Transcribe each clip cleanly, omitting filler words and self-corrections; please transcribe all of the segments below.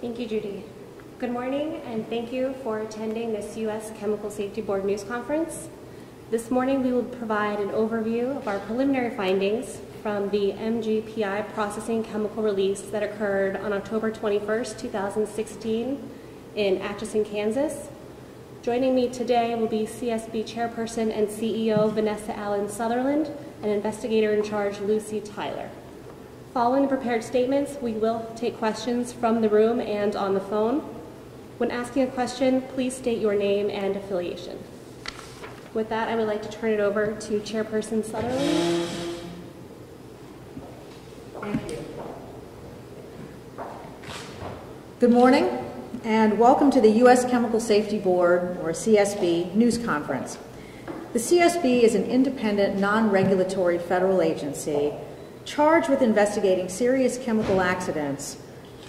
Thank you, Judy. Good morning, and thank you for attending this U.S. Chemical Safety Board News Conference. This morning, we will provide an overview of our preliminary findings from the MGPI processing chemical release that occurred on October 21st, 2016 in Atchison, Kansas. Joining me today will be CSB Chairperson and CEO Vanessa Allen Sutherland and Investigator in Charge Lucy Tyler. Following the prepared statements, we will take questions from the room and on the phone. When asking a question, please state your name and affiliation. With that, I would like to turn it over to Chairperson Sutherland. Thank you. Good morning, and welcome to the U.S. Chemical Safety Board, or CSB, News Conference. The CSB is an independent, non-regulatory federal agency charged with investigating serious chemical accidents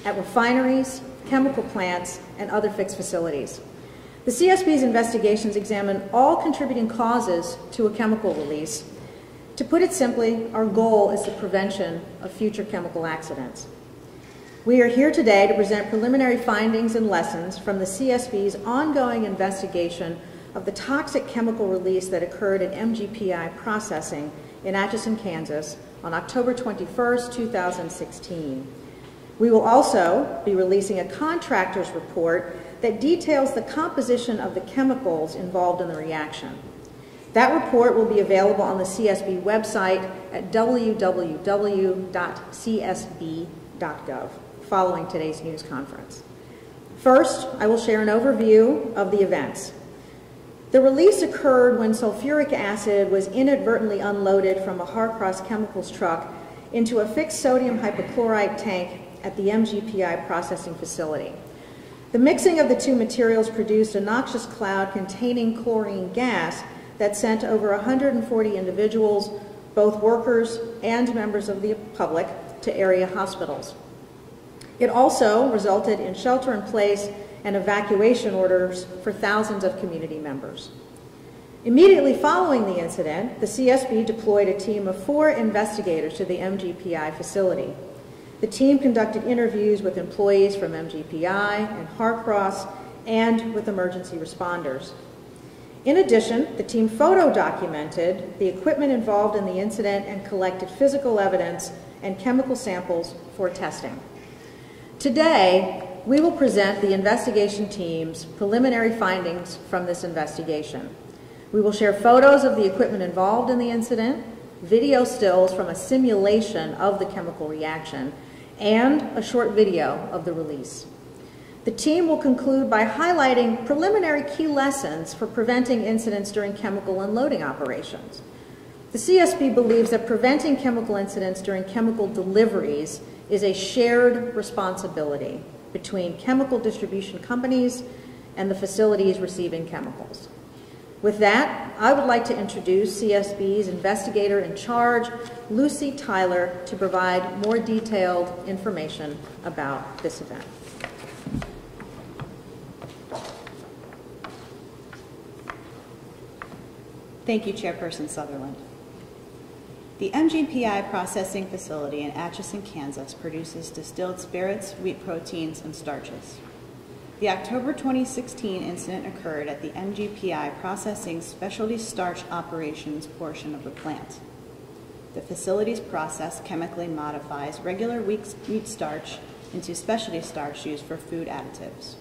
at refineries, chemical plants, and other fixed facilities. The CSB's investigations examine all contributing causes to a chemical release. To put it simply, our goal is the prevention of future chemical accidents. We are here today to present preliminary findings and lessons from the CSB's ongoing investigation of the toxic chemical release that occurred at MGPI Processing in Atchison, Kansas on October 21st, 2016. We will also be releasing a contractor's report that details the composition of the chemicals involved in the reaction. That report will be available on the CSB website at www.csb.gov following today's news conference. First, I will share an overview of the events. The release occurred when sulfuric acid was inadvertently unloaded from a Harcross Chemicals truck into a fixed sodium hypochlorite tank at the MGPI processing facility. The mixing of the two materials produced a noxious cloud containing chlorine gas that sent over 140 individuals, both workers and members of the public, to area hospitals. It also resulted in shelter-in-place and evacuation orders for thousands of community members. Immediately following the incident, the CSB deployed a team of 4 investigators to the MGPI facility. The team conducted interviews with employees from MGPI and Harcross and with emergency responders. In addition, the team photo-documented the equipment involved in the incident and collected physical evidence and chemical samples for testing. Today, we will present the investigation team's preliminary findings from this investigation. We will share photos of the equipment involved in the incident, video stills from a simulation of the chemical reaction, and a short video of the release. The team will conclude by highlighting preliminary key lessons for preventing incidents during chemical unloading operations. The CSB believes that preventing chemical incidents during chemical deliveries is a shared responsibility between chemical distribution companies and the facilities receiving chemicals. With that, I would like to introduce CSB's investigator in charge, Lucy Tyler, to provide more detailed information about this event. Thank you, Chairperson Sutherland. The MGPI processing facility in Atchison, Kansas produces distilled spirits, wheat proteins, and starches. The October 2016 incident occurred at the MGPI processing specialty starch operations portion of the plant. The facility's process chemically modifies regular wheat starch into specialty starch used for food additives.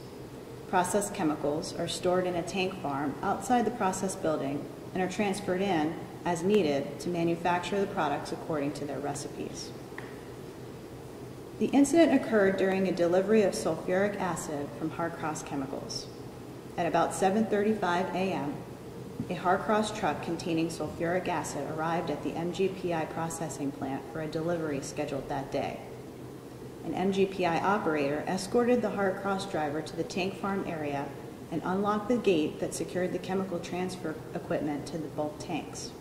Processed chemicals are stored in a tank farm outside the process building and are transferred in as needed to manufacture the products according to their recipes. The incident occurred during a delivery of sulfuric acid from Harcross Chemicals. At about 7:35 a.m., a Harcross truck containing sulfuric acid arrived at the MGPI processing plant for a delivery scheduled that day. An MGPI operator escorted the Harcross driver to the tank farm area and unlocked the gate that secured the chemical transfer equipment to the bulk tanks.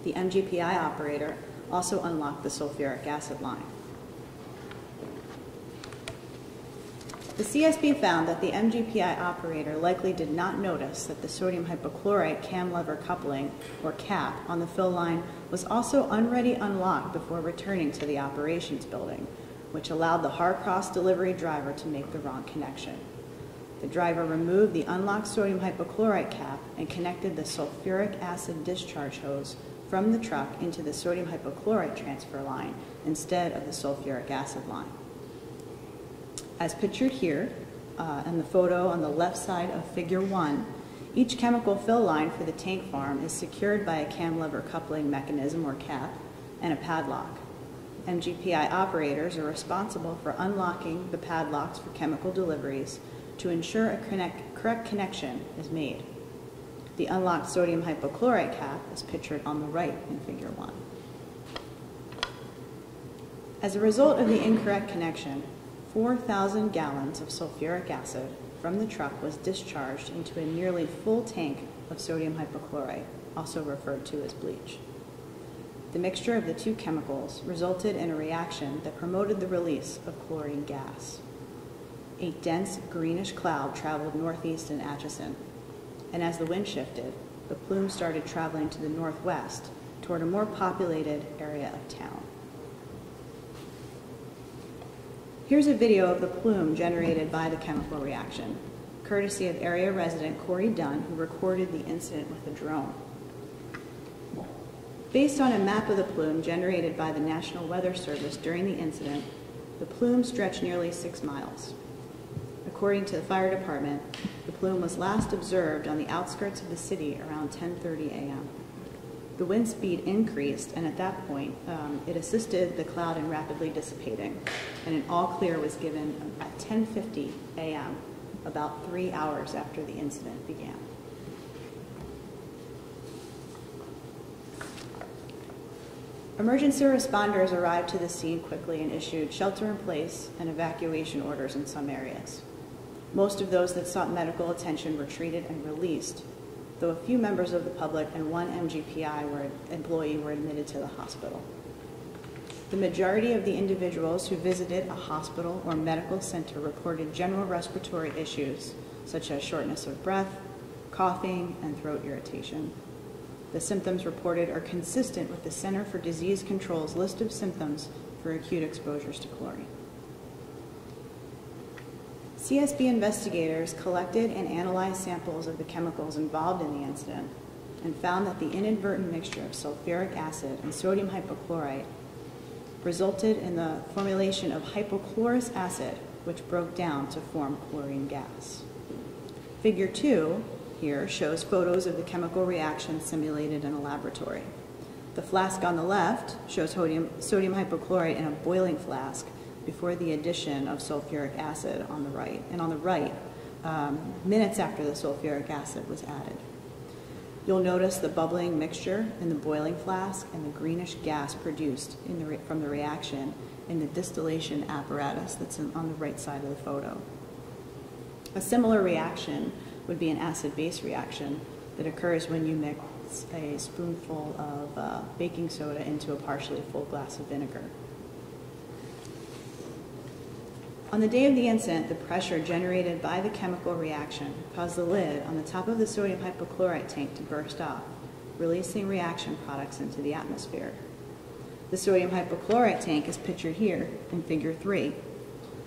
The MGPI operator also unlocked the sulfuric acid line. The CSB found that the MGPI operator likely did not notice that the sodium hypochlorite cam lever coupling, or cap, on the fill line was also already unlocked before returning to the operations building, which allowed the Harcross delivery driver to make the wrong connection. The driver removed the unlocked sodium hypochlorite cap and connected the sulfuric acid discharge hose from the truck into the sodium hypochlorite transfer line instead of the sulfuric acid line. As pictured here, in the photo on the left side of Figure 1, each chemical fill line for the tank farm is secured by a cam lever coupling mechanism, or cap, and a padlock. MGPI operators are responsible for unlocking the padlocks for chemical deliveries to ensure a correct connection is made. The unlocked sodium hypochlorite cap is pictured on the right in Figure 1. As a result of the incorrect connection, 4,000 gallons of sulfuric acid from the truck was discharged into a nearly full tank of sodium hypochlorite, also referred to as bleach. The mixture of the two chemicals resulted in a reaction that promoted the release of chlorine gas. A dense greenish cloud traveled northeast in Atchison, and as the wind shifted, the plume started traveling to the northwest toward a more populated area of town. Here's a video of the plume generated by the chemical reaction, courtesy of area resident Corey Dunn, who recorded the incident with a drone. Based on a map of the plume generated by the National Weather Service during the incident, the plume stretched nearly 6 miles. According to the fire department, the plume was last observed on the outskirts of the city around 10:30 a.m. The wind speed increased, and at that point, it assisted the cloud in rapidly dissipating, and an all clear was given at 10:50 a.m., about 3 hours after the incident began. Emergency responders arrived to the scene quickly and issued shelter-in-place and evacuation orders in some areas. Most of those that sought medical attention were treated and released, though a few members of the public and one MGPI employee were admitted to the hospital. The majority of the individuals who visited a hospital or medical center reported general respiratory issues, such as shortness of breath, coughing, and throat irritation. The symptoms reported are consistent with the Center for Disease Control's list of symptoms for acute exposures to chlorine. CSB investigators collected and analyzed samples of the chemicals involved in the incident and found that the inadvertent mixture of sulfuric acid and sodium hypochlorite resulted in the formulation of hypochlorous acid, which broke down to form chlorine gas. Figure 2 here shows photos of the chemical reaction simulated in a laboratory. The flask on the left shows sodium hypochlorite in a boiling flask before the addition of sulfuric acid on the right. And on the right, minutes after the sulfuric acid was added. You'll notice the bubbling mixture in the boiling flask and the greenish gas produced from the reaction in the distillation apparatus that's on the right side of the photo. A similar reaction would be an acid-base reaction that occurs when you mix a spoonful of baking soda into a partially full glass of vinegar. On the day of the incident, the pressure generated by the chemical reaction caused the lid on the top of the sodium hypochlorite tank to burst off, releasing reaction products into the atmosphere. The sodium hypochlorite tank is pictured here in Figure 3,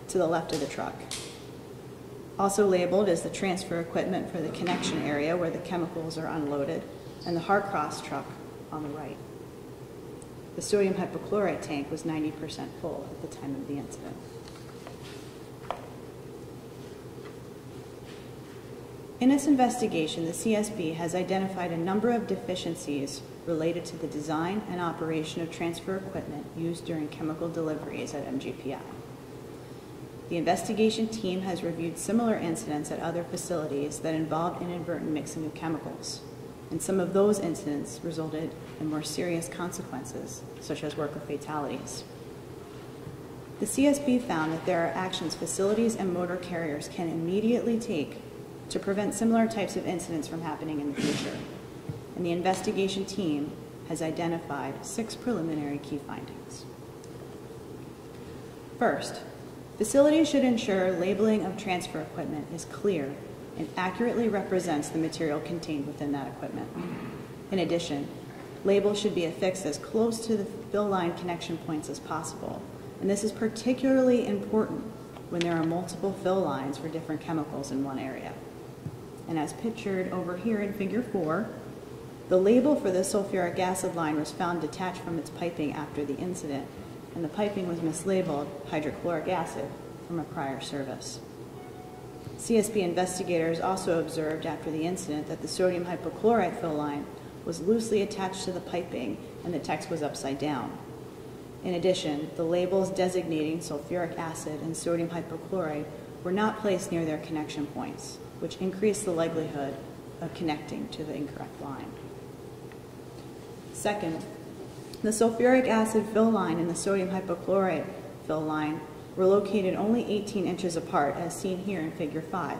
to the left of the truck. Also labeled is the transfer equipment for the connection area where the chemicals are unloaded, and the Harcross truck on the right. The sodium hypochlorite tank was 90% full at the time of the incident. In its investigation, the CSB has identified a number of deficiencies related to the design and operation of transfer equipment used during chemical deliveries at MGPI. The investigation team has reviewed similar incidents at other facilities that involved inadvertent mixing of chemicals, and some of those incidents resulted in more serious consequences, such as worker fatalities. The CSB found that there are actions facilities and motor carriers can immediately take to prevent similar types of incidents from happening in the future, and the investigation team has identified 6 preliminary key findings. First, facilities should ensure labeling of transfer equipment is clear and accurately represents the material contained within that equipment. In addition, labels should be affixed as close to the fill line connection points as possible, and this is particularly important when there are multiple fill lines for different chemicals in one area. And as pictured over here in Figure 4, the label for the sulfuric acid line was found detached from its piping after the incident, and the piping was mislabeled hydrochloric acid from a prior service. CSB investigators also observed after the incident that the sodium hypochlorite fill line was loosely attached to the piping and the text was upside down. In addition, the labels designating sulfuric acid and sodium hypochlorite were not placed near their connection points, which increased the likelihood of connecting to the incorrect line. Second, the sulfuric acid fill line and the sodium hypochlorite fill line were located only 18 inches apart, as seen here in Figure 5.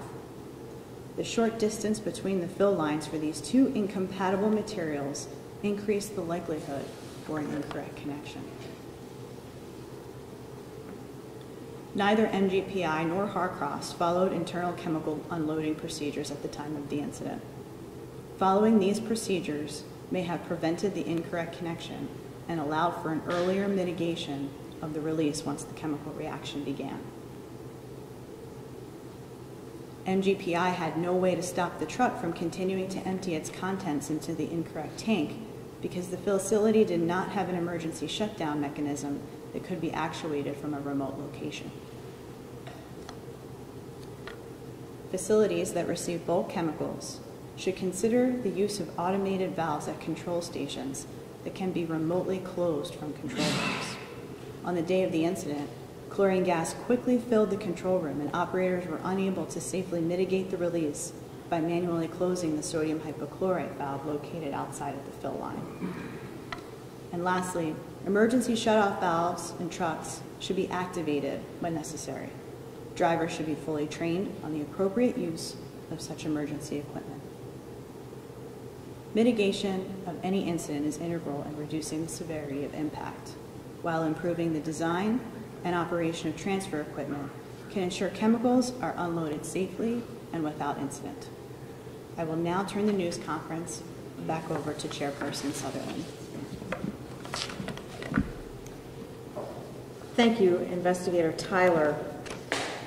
The short distance between the fill lines for these two incompatible materials increased the likelihood for an incorrect connection. Neither MGPI nor Harcross followed internal chemical unloading procedures at the time of the incident. Following these procedures may have prevented the incorrect connection and allowed for an earlier mitigation of the release once the chemical reaction began. MGPI had no way to stop the truck from continuing to empty its contents into the incorrect tank because the facility did not have an emergency shutdown mechanism that could be actuated from a remote location. Facilities that receive bulk chemicals should consider the use of automated valves at control stations that can be remotely closed from control rooms. On the day of the incident, chlorine gas quickly filled the control room and operators were unable to safely mitigate the release by manually closing the sodium hypochlorite valve located outside of the fill line. And lastly, emergency shutoff valves in trucks should be activated when necessary. Drivers should be fully trained on the appropriate use of such emergency equipment. Mitigation of any incident is integral in reducing the severity of impact, while improving the design and operation of transfer equipment can ensure chemicals are unloaded safely and without incident. I will now turn the news conference back over to Chairperson Sutherland. Thank you, Investigator Tyler.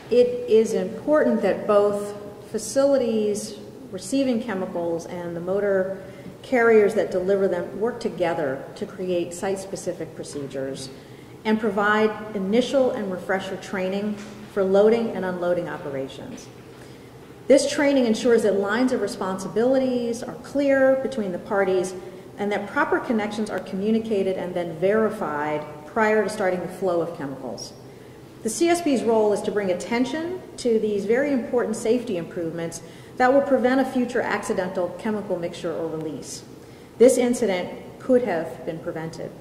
It is important that both facilities receiving chemicals and the motor carriers that deliver them work together to create site-specific procedures and provide initial and refresher training for loading and unloading operations. This training ensures that lines of responsibilities are clear between the parties and that proper connections are communicated and then verified prior to starting the flow of chemicals. The CSB's role is to bring attention to these very important safety improvements that will prevent a future accidental chemical mixture or release. This incident could have been prevented.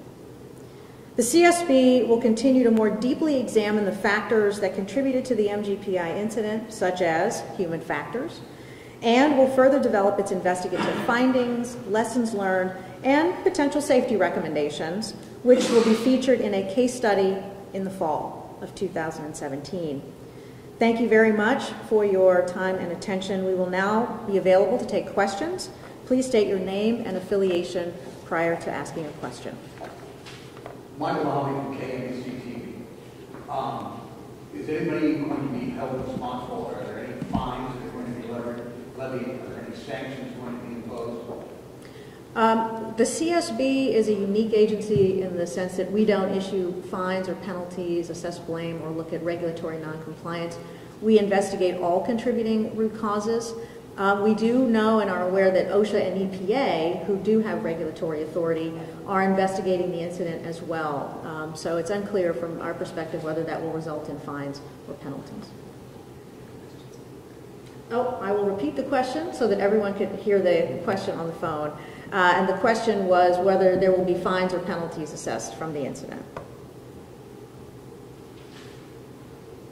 The CSB will continue to more deeply examine the factors that contributed to the MGPI incident, such as human factors, and will further develop its investigative findings, lessons learned, and potential safety recommendations, which will be featured in a case study in the fall of 2017. Thank you very much for your time and attention. We will now be available to take questions. Please state your name and affiliation prior to asking a question. Michael Howley from KMBC TV. Is anybody going to be held responsible? Are there any fines that are going to be levied? Are there any sanctions going to be imposed? The CSB is a unique agency in the sense that we don't issue fines or penalties, assess blame, or look at regulatory noncompliance. We investigate all contributing root causes. We do know and are aware that OSHA and EPA, who do have regulatory authority, are investigating the incident as well. So it's unclear from our perspective whether that will result in fines or penalties. Oh, I will repeat the question so that everyone could hear the question on the phone. And the question was whether there will be fines or penalties assessed from the incident.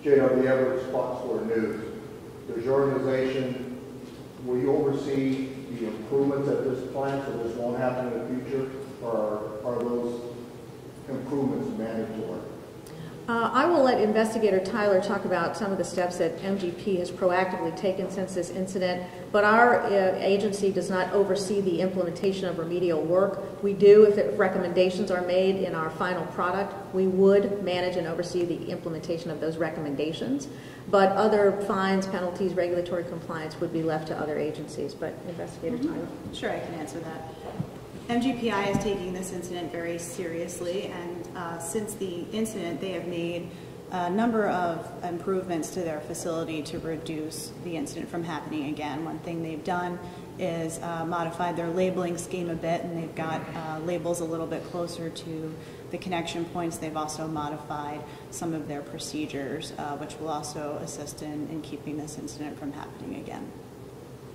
JW Spots for News. Does your organization, will you oversee the improvements at this plant so this won't happen in the future, or are those improvements mandatory? I will let Investigator Tyler talk about some of the steps that MGP has proactively taken since this incident, but our agency does not oversee the implementation of remedial work. We do, if recommendations are made in our final product, we would manage and oversee the implementation of those recommendations, but other fines, penalties, regulatory compliance would be left to other agencies. But Investigator Tyler. Sure, I can answer that. MGPI is taking this incident very seriously, and since the incident, they have made a number of improvements to their facility to reduce the incident from happening again. One thing they've done is modified their labeling scheme a bit, and they've got labels a little bit closer to the connection points. They've also modified some of their procedures, which will also assist in keeping this incident from happening again.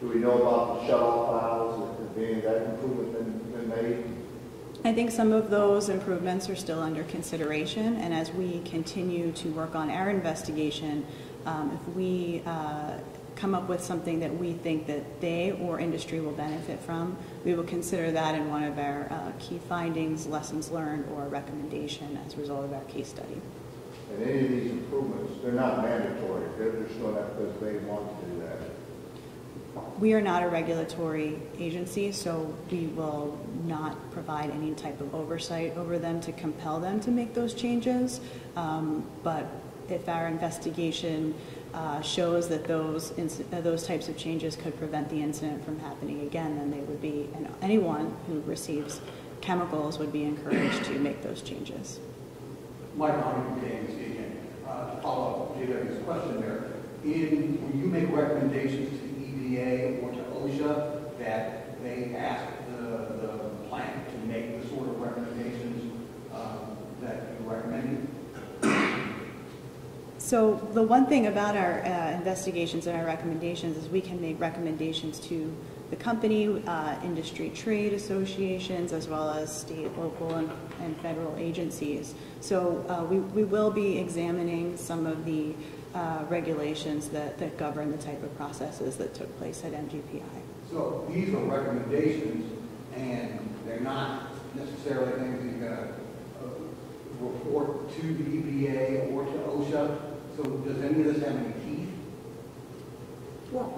Do we know about the shut-off valves? Has any of that improvement been made? I think some of those improvements are still under consideration, and as we continue to work on our investigation, if we come up with something that we think that they or industry will benefit from, we will consider that in one of our key findings, lessons learned, or a recommendation as a result of our case study. And any of these improvements, they're not mandatory. They're just doing that because they want to do that. We are not a regulatory agency, so we will not provide any type of oversight over them to compel them to make those changes. But if our investigation shows that those types of changes could prevent the incident from happening again, then they would be, and anyone who receives chemicals would be encouraged to make those changes. Mike, to follow up JW's question there, when you make recommendations to EPA or to OSHA, that they ask the plant to make the sort of recommendations that you're recommending? So the one thing about our investigations and our recommendations is we can make recommendations to the company, industry trade associations, as well as state, local, and federal agencies. So we will be examining some of the regulations that govern the type of processes that took place at MGPI. So these are recommendations, and they're not necessarily things that you're going to report to the EPA or to OSHA. So does any of this have any teeth? Well,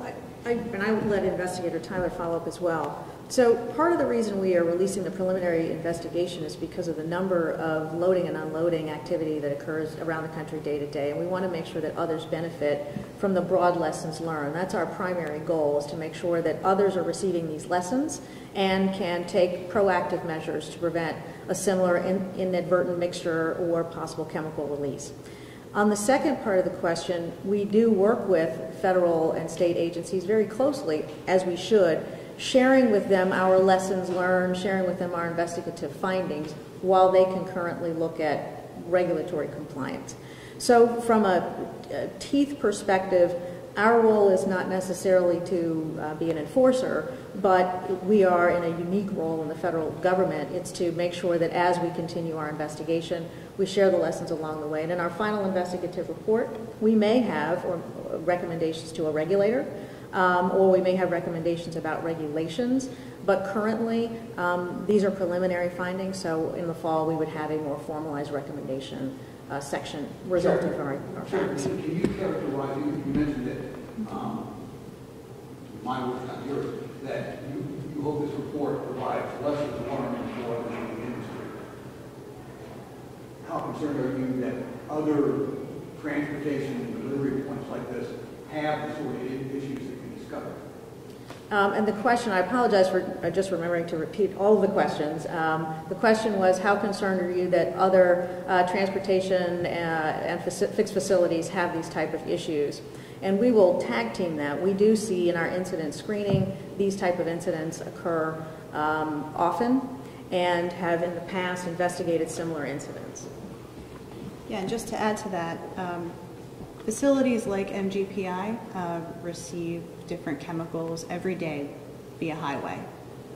I will let Investigator Tyler follow up as well. So part of the reason we are releasing the preliminary investigation is because of the number of loading and unloading activity that occurs around the country day to day, and we want to make sure that others benefit from the broad lessons learned. That's our primary goal, is to make sure that others are receiving these lessons and can take proactive measures to prevent a similar inadvertent mixture or possible chemical release. On the second part of the question, we do work with federal and state agencies very closely, as we should, sharing with them our lessons learned, sharing with them our investigative findings, while they concurrently look at regulatory compliance. So from a teeth perspective, our role is not necessarily to be an enforcer, but we are in a unique role in the federal government. It's to make sure that as we continue our investigation, we share the lessons along the way. And in our final investigative report, we may have recommendations to a regulator, or we may have recommendations about regulations. But currently, these are preliminary findings, so in the fall we would have a more formalized recommendation section resulting from our findings. Can you characterize, you mentioned it, my words, not yours, that you hope this report provides lessons learned for the industry. How concerned are you that other transportation and delivery points like this have the sort of issues that you discovered? And the question, I apologize for just remembering to repeat all of the questions. The question was, how concerned are you that other transportation and fixed facilities have these type of issues? And we will tag team that. We do see in our incident screening these type of incidents occur often, and have in the past investigated similar incidents. Yeah, and just to add to that, facilities like MGPI receive different chemicals every day via highway.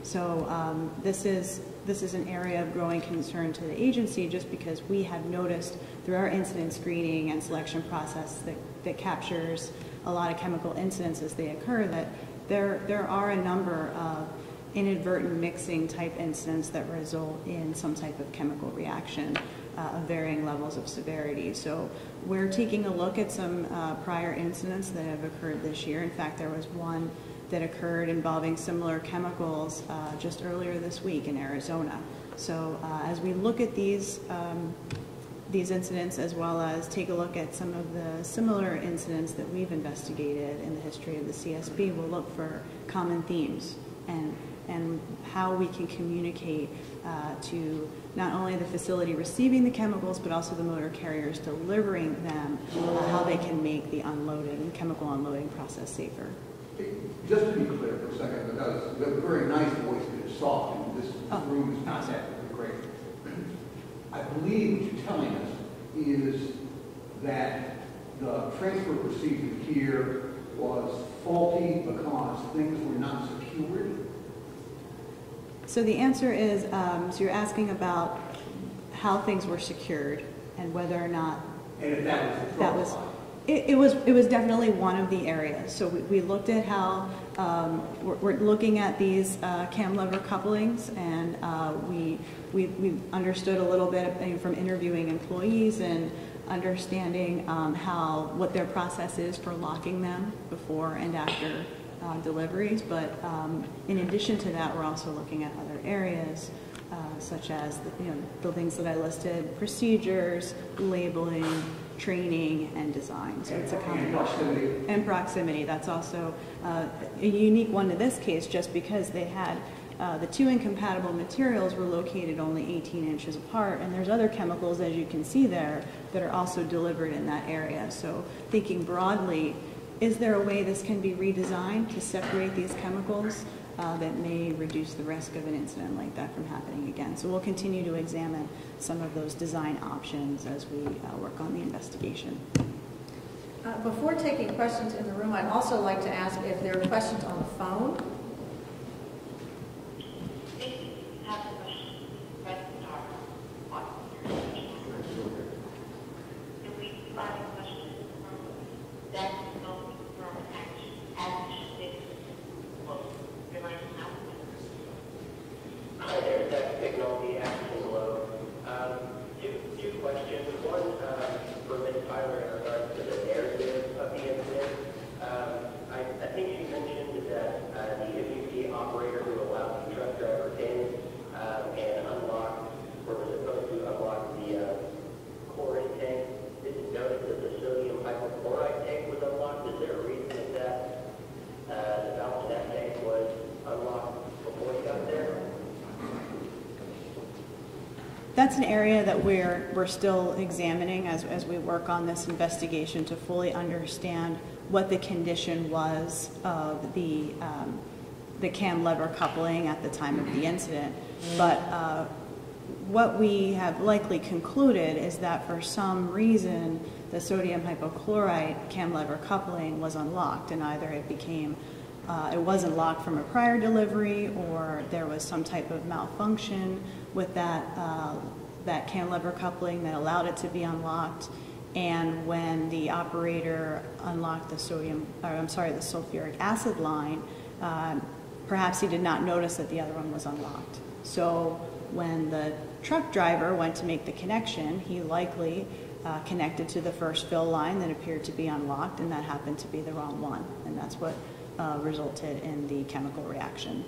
So this is an area of growing concern to the agency, just because we have noticed through our incident screening and selection process that captures a lot of chemical incidents as they occur, that there are a number of inadvertent mixing type incidents that result in some type of chemical reaction. of varying levels of severity. So we're taking a look at some prior incidents that have occurred this year. In fact, there was one that occurred involving similar chemicals just earlier this week in Arizona. So as we look at these incidents, as well as take a look at some of the similar incidents that we've investigated in the history of the CSB, we'll look for common themes and how we can communicate to not only the facility receiving the chemicals, but also the motor carriers delivering them, how they can make the chemical unloading process safer. Just to be clear for a second, because you have a very nice voice, but it's soft, and this room is not that great. I believe what you're telling us is that the transfer procedure here was faulty because things were not secured. So the answer is, so you're asking about how things were secured and whether or not And if that was it was definitely one of the areas. So we looked at how we're looking at these cam lever couplings, and we understood a little bit from interviewing employees and understanding what their process is for locking them before and after deliveries. But in addition to that, we're also looking at other areas such as the things that I listed: procedures, labeling, training, and design. So it's a combination. And proximity. That's also a unique one to this case, just because they had the two incompatible materials were located only 18 inches apart, and there's other chemicals, as you can see there, that are also delivered in that area. So thinking broadly, is there a way this can be redesigned to separate these chemicals that may reduce the risk of an incident like that from happening again? So we'll continue to examine some of those design options as we work on the investigation. Before taking questions in the room, I'd also like to ask if there are questions on the phone. Hi there, Tech Technology, Atchison. Hello. Two questions. One for Ms. Tyler in regards to the narrative of the incident. I think she mentioned that the MGP operator who allowed the truck driver in and unlocked, or was supposed to unlock the chlorine tank, didn't notice that the sodium hypochlorite tank was unlocked. Is there a reason that the valve to that tank was unlocked before he got there? That's an area that we're still examining as we work on this investigation to fully understand what the condition was of the cam lever coupling at the time of the incident. But what we have likely concluded is that for some reason the sodium hypochlorite cam lever coupling was unlocked, and either it wasn't locked from a prior delivery, or there was some type of malfunction with that cam lever coupling that allowed it to be unlocked. And when the operator unlocked the sulfuric acid line, perhaps he did not notice that the other one was unlocked. So when the truck driver went to make the connection, he likely connected to the first fill line that appeared to be unlocked, and that happened to be the wrong one. And that's what resulted in the chemical reaction.